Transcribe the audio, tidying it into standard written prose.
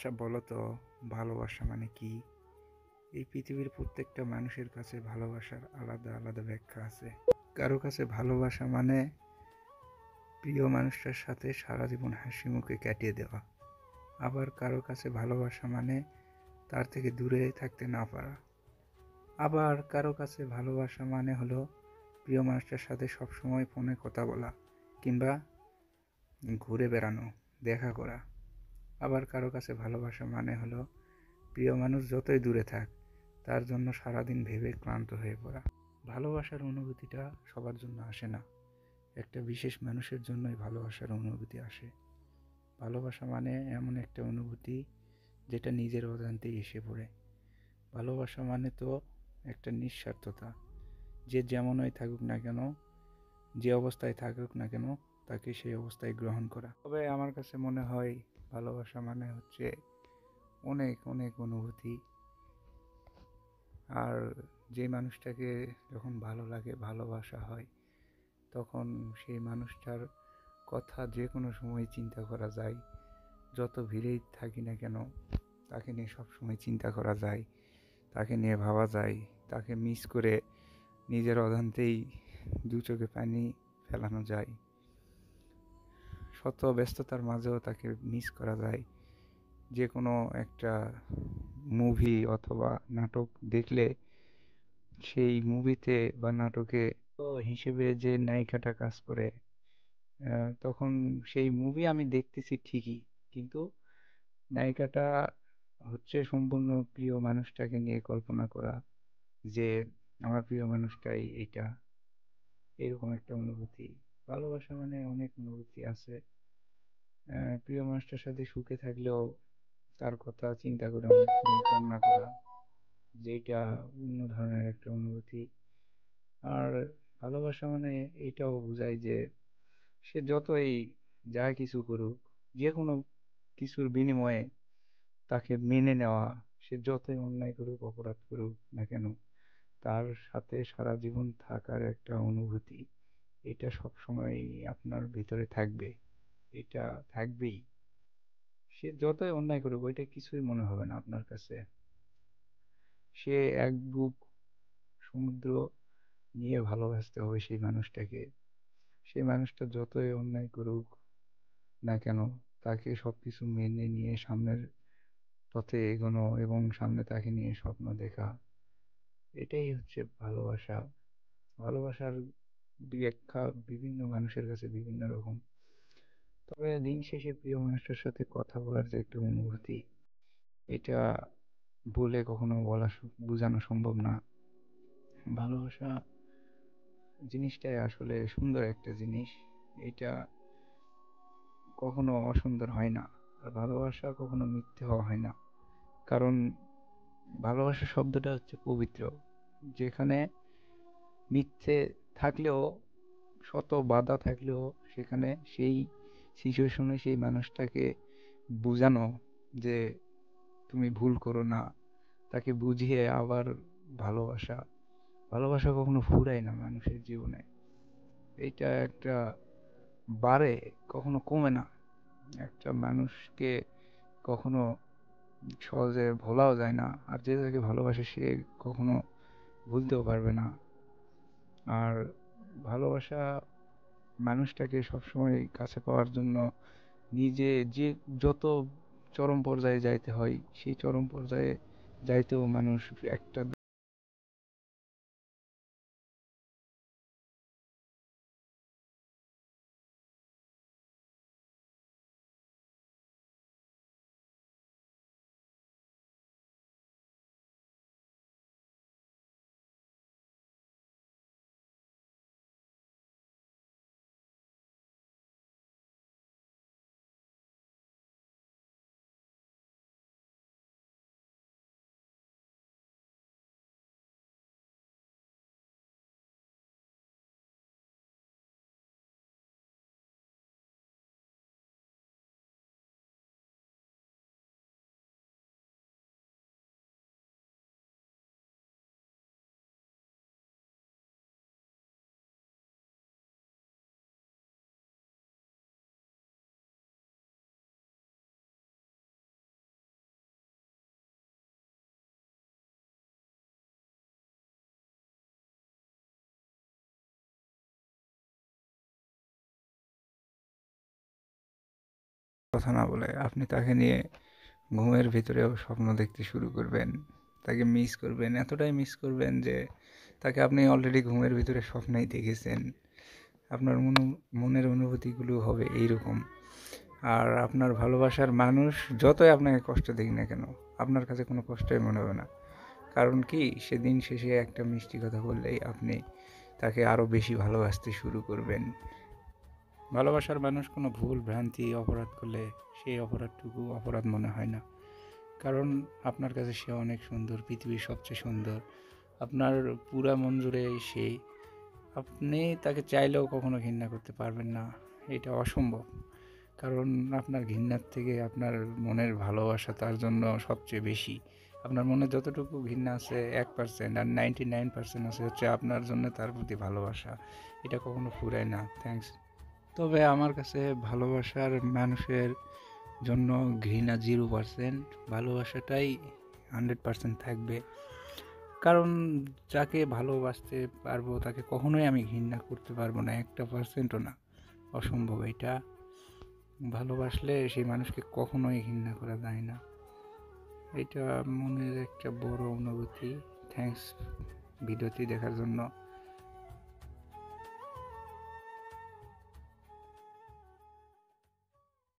আচ্ছা বলো তো, ভালোবাসা মানে কি? এই পৃথিবীর প্রত্যেকটা মানুষের কাছে ভালোবাসার আলাদা আলাদা ব্যাখ্যা আছে। কারো কাছে ভালোবাসা মানে প্রিয় মানুষটার সাথে সারা জীবন হাসি মুখে কাটিয়ে দেওয়া। আবার কারো কাছে ভালোবাসা মানে তার থেকে দূরে থাকতে না পারা। আবার কারো কাছে ভালোবাসা মানে হলো প্রিয় মানুষটার সাথে সবসময় ফোনে কথা বলা, কিংবা ঘুরে বেড়ানো, দেখা করা। আবার কারো কাছে ভালোবাসা মানে হলো প্রিয় মানুষ যতই দূরে থাক, তার জন্য সারাদিন ভেবে ক্লান্ত হয়ে পড়া। ভালোবাসার অনুভূতিটা সবার জন্য আসে না, একটা বিশেষ মানুষের জন্যই ভালোবাসার অনুভূতি আসে। ভালোবাসা মানে এমন একটা অনুভূতি যেটা নিজের অজান্তেই এসে পড়ে। ভালোবাসা মানে তো একটা নিঃস্বার্থতা। যে যেমনই থাকুক না কেন, যে অবস্থায় থাকুক না কেন, তাকে সেই অবস্থায় গ্রহণ করা। তবে আমার কাছে মনে হয় ভালোবাসা মানে হচ্ছে অনেক অনেক অনুভূতি। আর যে মানুষটাকে যখন ভালো লাগে, ভালোবাসা হয়, তখন সেই মানুষটার কথা যে কোনো সময় চিন্তা করা যায়। যত ভিড়েই থাকি না কেন, তাকে নিয়ে সব সময় চিন্তা করা যায়, তাকে নিয়ে ভাবা যায়, তাকে মিস করে নিজের অজান্তেই দু চোখে পানি ফেলানো যায়। শত ব্যস্ততার মাঝেও তাকে মিস করা যায়। যে কোনো একটা মুভি অথবা নাটক দেখলে সেই মুভিতে বা নাটকে তো হিসেবে যে নায়িকাটা কাজ করে, তখন সেই মুভি আমি দেখতেছি ঠিকই, কিন্তু নায়িকাটা হচ্ছে সম্পূর্ণ প্রিয় মানুষটাকে নিয়ে কল্পনা করা, যে আমার প্রিয় মানুষটাই এইটা, এরকম একটা অনুভূতি। ভালোবাসা মানে অনেক অনুভূতি আছে। প্রিয় মানুষটার সাথে সুখে থাকলেও তার কথা চিন্তা করে অনেক সময় কান্না করা, যেটা অন্য ধরনের একটা অনুভূতি। আর ভালোবাসা মানে এটাও বোঝায় যে সে যতই যা কিছু করুক, যে কোনো কিছুর বিনিময়ে তাকে মেনে নেওয়া, সে যতই অন্যায় করুক, অপরাধ করুক না কেন, তার সাথে সারা জীবন থাকার একটা অনুভূতি, এটা সব সময় আপনার ভিতরে থাকবে, এটা থাকবেই। সে যতই অন্যায় করুক, ওইটা কিছুই মনে হবে না আপনার কাছে। সে এক বুক সমুদ্র নিয়ে ভালোবাসতে হবে সেই মানুষটাকে। সেই মানুষটা যতই অন্যায় করুক না কেন, তাকে সবকিছু মেনে নিয়ে সামনের পথে এগোনো এবং সামনে তাকে নিয়ে স্বপ্ন দেখা, এটাই হচ্ছে ভালোবাসা। ভালোবাসার ব্যাখ্যা বিভিন্ন মানুষের কাছে বিভিন্ন রকম। তবে দিন শেষে প্রিয় মানুষটার সাথে কথা বলার যে একটা অনুভূতি, এটা বলে কখনো বোঝানো সম্ভব না। ভালোবাসা জিনিসটাই আসলে সুন্দর একটা জিনিস। এটা কখনো অসুন্দর হয় না, আর ভালোবাসা কখনো মিথ্যে হওয়া হয় না। কারণ ভালোবাসা শব্দটা হচ্ছে পবিত্র, যেখানে মিথ্যে থাকলেও, শত বাধা থাকলেও, সেখানে সেই সিচুয়েশনে সেই মানুষটাকে বোঝানো যে তুমি ভুল করো না, তাকে বুঝিয়ে আবার ভালোবাসা। ভালোবাসা কখনো ফুরায় না মানুষের জীবনে, এইটা একটা বাড়ে, কখনো কমে না। একটা মানুষকে কখনো সহজে ভোলাও যায় না, আর যে যাকে ভালোবাসে সে কখনো ভুলতেও পারবে না। আর ভালোবাসা মানুষটাকে সবসময় কাছে পাওয়ার জন্য নিজে যে যত চরম পর্যায়ে যাইতে হয়, সেই চরম পর্যায়ে যাইতেও মানুষ একটা কথা না বলে আপনি তাকে নিয়ে ঘুমের ভিতরেও স্বপ্ন দেখতে শুরু করবেন, তাকে মিস করবেন, এতটাই মিস করবেন যে তাকে আপনি অলরেডি ঘুমের ভিতরে স্বপ্নেই দেখেছেন। আপনার মনের অনুভূতিগুলো হবে এইরকম। আর আপনার ভালোবাসার মানুষ যতই আপনাকে কষ্ট দিক না কেন, আপনার কাছে কোনো কষ্টই মনে হবে না। কারণ কি, সেদিন শেষে একটা মিষ্টি কথা বললেই আপনি তাকে আরও বেশি ভালোবাসতে শুরু করবেন। ভালোবাসার মানুষ কোনো ভুল ভ্রান্তি অপরাধ করলে সেই অপরাধটুকু অপরাধ মনে হয় না। কারণ আপনার কাছে সে অনেক সুন্দর, পৃথিবীর সবচেয়ে সুন্দর, আপনার পুরা মন জুড়ে সে। আপনি তাকে চাইলেও কখনো ঘৃণা করতে পারবেন না, এটা অসম্ভব। কারণ আপনার ঘৃণার থেকে আপনার মনের ভালোবাসা তার জন্য সবচেয়ে বেশি। আপনার মনে যতটুকু ঘৃণা আছে 1%, আর 99% আছে হচ্ছে আপনার জন্য তার প্রতি ভালোবাসা। এটা কখনো ফুরায় না। থ্যাঙ্কস। তবে আমার কাছে ভালোবাসার মানুষের জন্য ঘৃণা 0%, ভালোবাসাটাই 100% থাকবে। কারণ যাকে ভালোবাসতে পারবো তাকে কখনোই আমি ঘৃণা করতে পারবো না, 1%ও না, অসম্ভব এটা। ভালোবাসলে সেই মানুষকে কখনোই ঘৃণা করা যায় না, এটা মনের একটা বড় অনুভূতি। থ্যাঙ্কস ভিডিওটি দেখার জন্য।